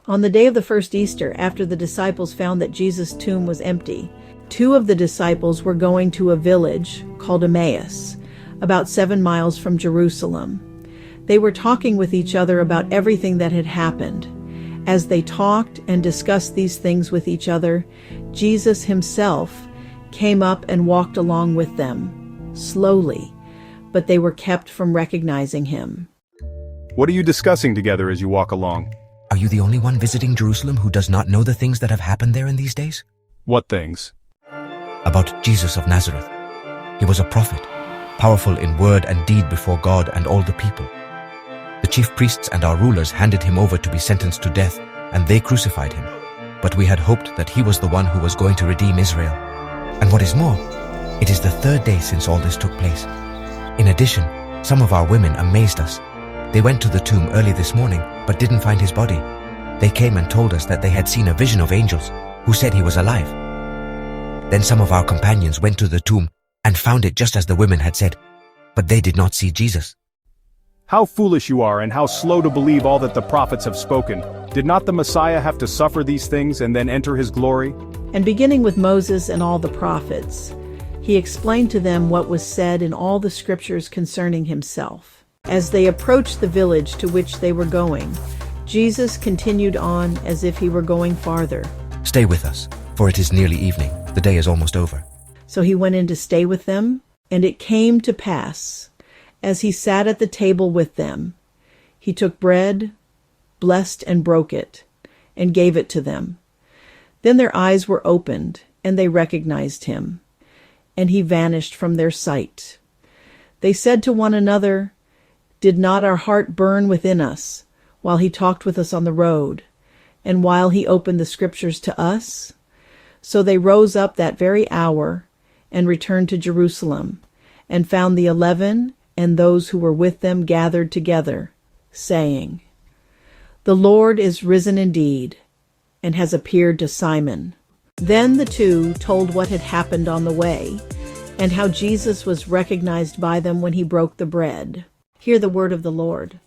On the day of the first Easter, after the disciples found that Jesus' tomb was empty, two of the disciples were going to a village called Emmaus, about 7 miles from Jerusalem. They were talking with each other about everything that had happened. As they talked and discussed these things with each other, Jesus himself came up and walked along with them, slowly, but they were kept from recognizing him. What are you discussing together as you walk along? Are you the only one visiting Jerusalem who does not know the things that have happened there in these days? What things? About Jesus of Nazareth. He was a prophet, powerful in word and deed before God and all the people. The chief priests and our rulers handed him over to be sentenced to death, and they crucified him. But we had hoped that he was the one who was going to redeem Israel. And what is more, it is the third day since all this took place. In addition, some of our women amazed us. They went to the tomb early this morning, but didn't find his body. They came and told us that they had seen a vision of angels who said he was alive. Then some of our companions went to the tomb and found it just as the women had said, but they did not see Jesus. How foolish you are and how slow to believe all that the prophets have spoken. Did not the Messiah have to suffer these things and then enter his glory? And beginning with Moses and all the prophets, he explained to them what was said in all the scriptures concerning himself. As they approached the village to which they were going, Jesus continued on as if he were going farther. Stay with us, for it is nearly evening. The day is almost over. So he went in to stay with them, and it came to pass, as he sat at the table with them, he took bread, blessed and broke it, and gave it to them. Then their eyes were opened, and they recognized him, and he vanished from their sight. They said to one another, "Did not our heart burn within us while he talked with us on the road, and while he opened the scriptures to us?" So they rose up that very hour and returned to Jerusalem, and found the 11 and those who were with them gathered together, saying, "The Lord is risen indeed, and has appeared to Simon." Then the two told what had happened on the way, and how Jesus was recognized by them when he broke the bread. Hear the word of the Lord.